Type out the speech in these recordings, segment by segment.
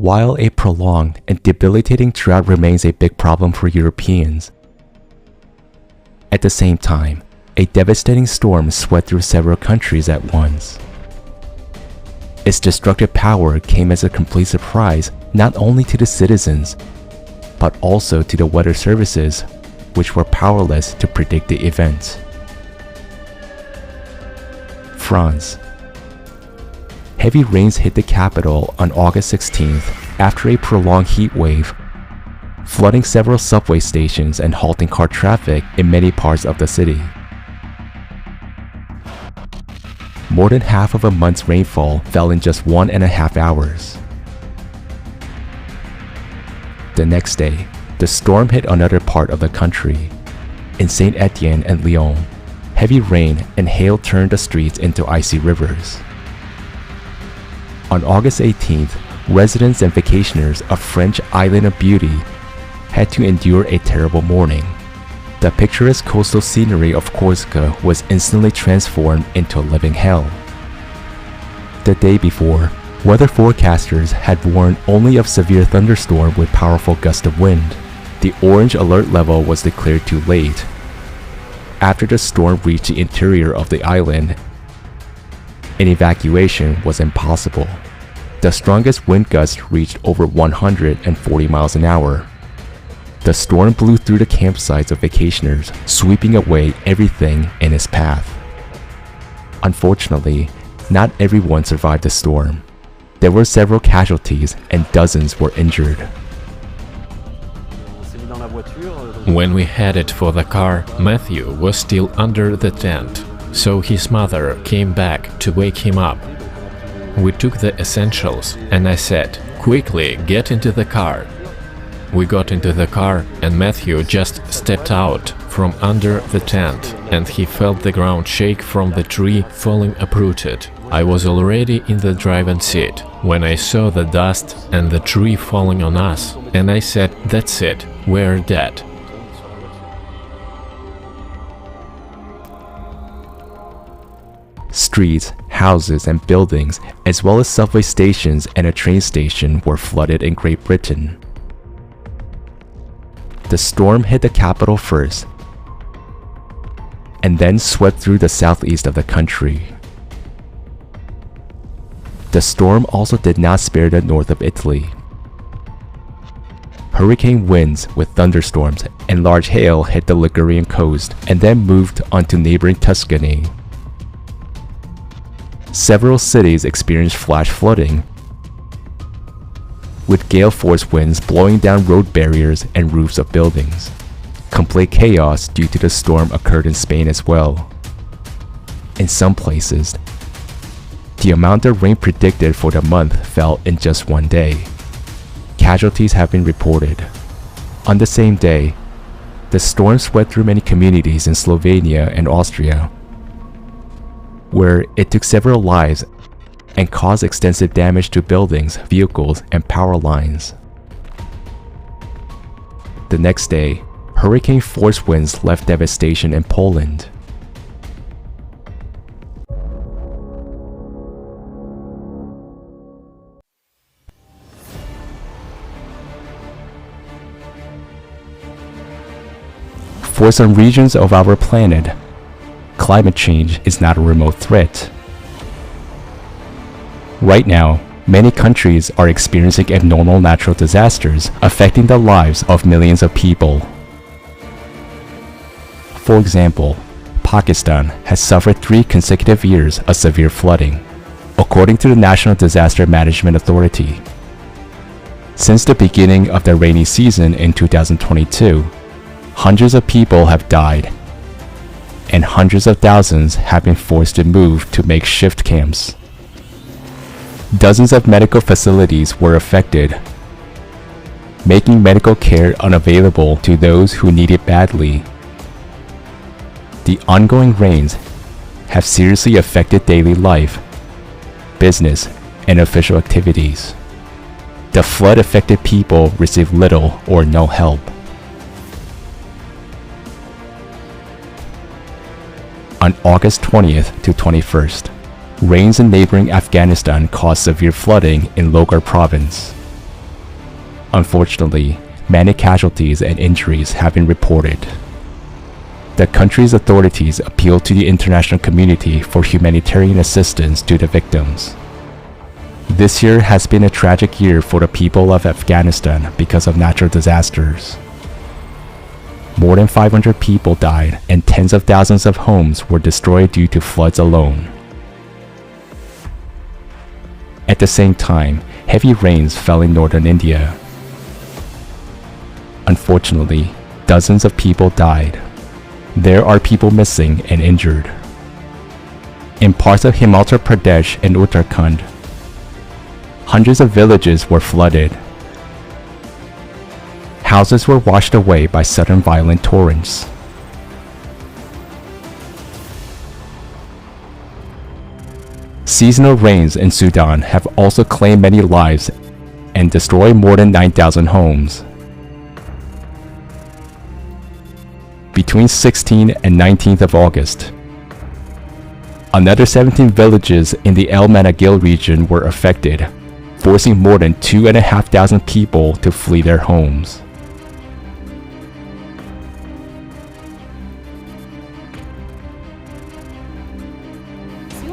While a prolonged and debilitating drought remains a big problem for Europeans, at the same time, a devastating storm swept through several countries at once. Its destructive power came as a complete surprise not only to the citizens, but also to the weather services, which were powerless to predict the event. France. Heavy rains hit the capital on August 16th after a prolonged heat wave, flooding several subway stations and halting car traffic in many parts of the city. More than half of a month's rainfall fell in just 1.5 hours. The next day, the storm hit another part of the country. In Saint Etienne and Lyon, heavy rain and hail turned the streets into icy rivers. On August 18th, residents and vacationers of French Island of Beauty had to endure a terrible morning. The picturesque coastal scenery of Corsica was instantly transformed into a living hell. The day before, weather forecasters had warned only of severe thunderstorm with powerful gusts of wind. The orange alert level was declared too late. After the storm reached the interior of the island, an evacuation was impossible. The strongest wind gusts reached over 140 miles an hour. The storm blew through the campsites of vacationers, sweeping away everything in its path. Unfortunately, not everyone survived the storm. There were several casualties and dozens were injured. When we headed for the car, Matthew was still under the tent, so his mother came back to wake him up. We took the essentials and I said, "Quickly, get into the car." We got into the car and Matthew just stepped out from under the tent and he felt the ground shake from the tree falling uprooted. I was already in the driving seat when I saw the dust and the tree falling on us, and I said, "That's it, we're dead." Streets, houses, and buildings, as well as subway stations and a train station, were flooded in Great Britain. The storm hit the capital first, and then swept through the southeast of the country. The storm also did not spare the north of Italy. Hurricane winds with thunderstorms and large hail hit the Ligurian coast and then moved onto neighboring Tuscany. Several cities experienced flash flooding, with gale force winds blowing down road barriers and roofs of buildings. Complete chaos due to the storm occurred in Spain as well. In some places, the amount of rain predicted for the month fell in just one day. Casualties have been reported. On the same day, the storm swept through many communities in Slovenia and Austria, where it took several lives and caused extensive damage to buildings, vehicles, and power lines. The next day, hurricane force winds left devastation in Poland. For some regions of our planet, climate change is not a remote threat. Right now, many countries are experiencing abnormal natural disasters affecting the lives of millions of people. For example, Pakistan has suffered 3 consecutive years of severe flooding, according to the National Disaster Management Authority. Since the beginning of the rainy season in 2022, hundreds of people have died, and hundreds of thousands have been forced to move to makeshift camps. Dozens of medical facilities were affected, making medical care unavailable to those who need it badly. The ongoing rains have seriously affected daily life, business, and official activities. The flood-affected people receive little or no help. On August 20th to 21st, rains in neighboring Afghanistan caused severe flooding in Logar province. Unfortunately, many casualties and injuries have been reported. The country's authorities appeal to the international community for humanitarian assistance to the victims. This year has been a tragic year for the people of Afghanistan because of natural disasters. More than 500 people died and tens of thousands of homes were destroyed due to floods alone. At the same time, heavy rains fell in northern India. Unfortunately, dozens of people died. There are people missing and injured. In parts of Himachal Pradesh and Uttarakhand, hundreds of villages were flooded. Houses were washed away by sudden violent torrents. Seasonal rains in Sudan have also claimed many lives and destroyed more than 9,000 homes. Between 16th and 19th of August, another 17 villages in the El Managil region were affected, forcing more than 2,500 people to flee their homes.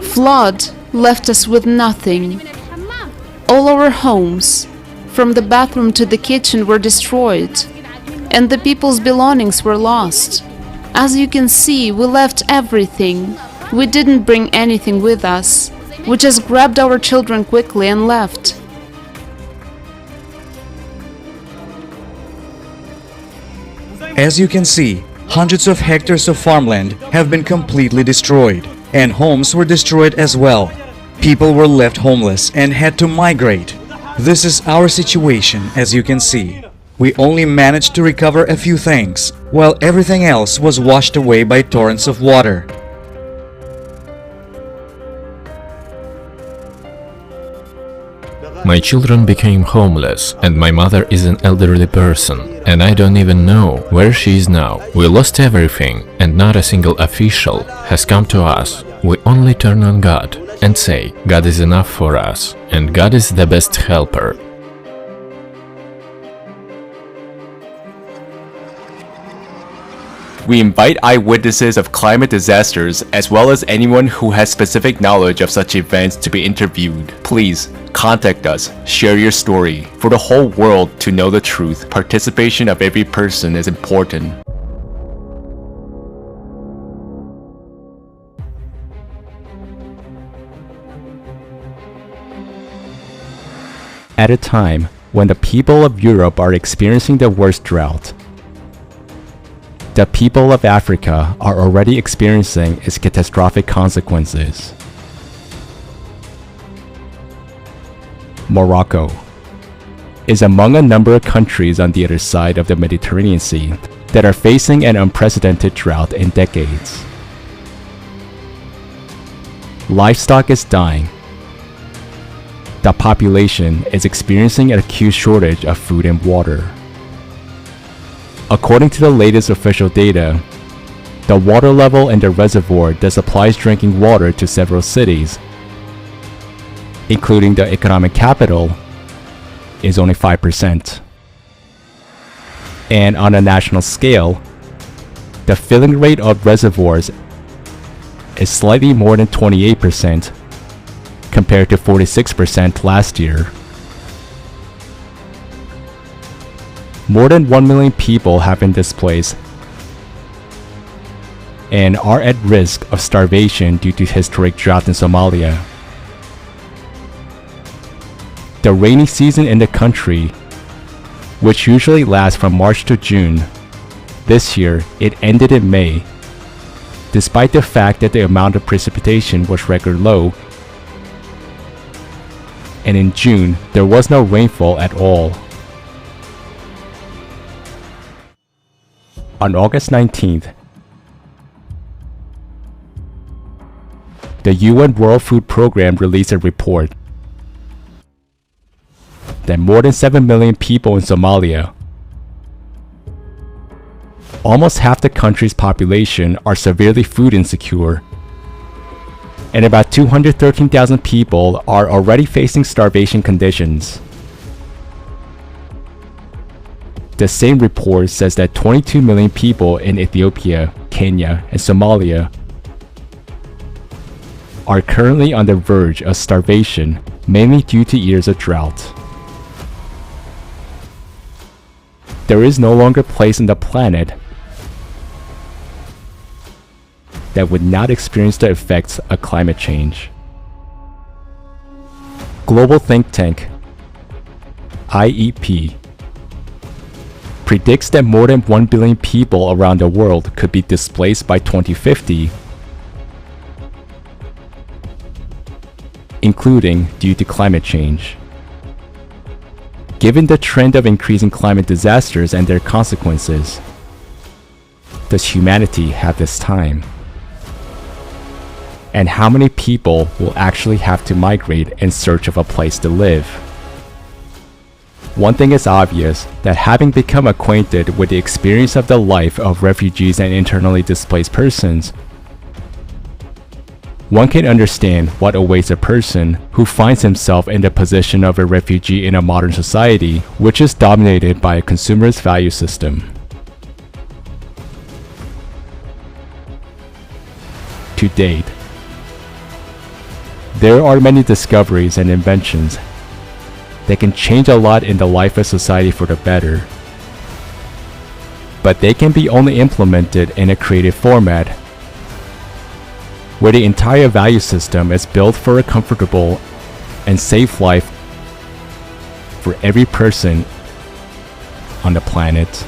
Flood left us with nothing. All our homes, from the bathroom to the kitchen, were destroyed, and the people's belongings were lost. As you can see, we left everything. We didn't bring anything with us. We just grabbed our children quickly and left. As you can see, hundreds of hectares of farmland have been completely destroyed, and homes were destroyed as well. People were left homeless and had to migrate. This is our situation, as you can see. We only managed to recover a few things, while everything else was washed away by torrents of water. My children became homeless, and my mother is an elderly person, and I don't even know where she is now. We lost everything, and not a single official has come to us. We only turn on God and say, God is enough for us, and God is the best helper. We invite eyewitnesses of climate disasters as well as anyone who has specific knowledge of such events to be interviewed. Please contact us, share your story. For the whole world to know the truth, participation of every person is important. At a time when the people of Europe are experiencing the worst drought, the people of Africa are already experiencing its catastrophic consequences. Morocco is among a number of countries on the other side of the Mediterranean Sea that are facing an unprecedented drought in decades. Livestock is dying. The population is experiencing an acute shortage of food and water. According to the latest official data, the water level in the reservoir that supplies drinking water to several cities, including the economic capital, is only 5%. And on a national scale, the filling rate of reservoirs is slightly more than 28% compared to 46% last year. More than 1 million people have been displaced and are at risk of starvation due to historic drought in Somalia. The rainy season in the country, which usually lasts from March to June, this year it ended in May, despite the fact that the amount of precipitation was record low, and in June there was no rainfall at all. On August 19th, the UN World Food Programme released a report that more than 7 million people in Somalia, almost half the country's population, are severely food insecure, and about 213,000 people are already facing starvation conditions. The same report says that 22 million people in Ethiopia, Kenya, and Somalia are currently on the verge of starvation, mainly due to years of drought. There is no longer a place on the planet that would not experience the effects of climate change. Global think tank IEP predicts that more than 1 billion people around the world could be displaced by 2050, including due to climate change. Given the trend of increasing climate disasters and their consequences, does humanity have this time? And how many people will actually have to migrate in search of a place to live? One thing is obvious, that having become acquainted with the experience of the life of refugees and internally displaced persons, one can understand what awaits a person who finds himself in the position of a refugee in a modern society which is dominated by a consumerist value system. To date, there are many discoveries and inventions that can change a lot in the life of society for the better, but they can be only implemented in a creative format where the entire value system is built for a comfortable and safe life for every person on the planet.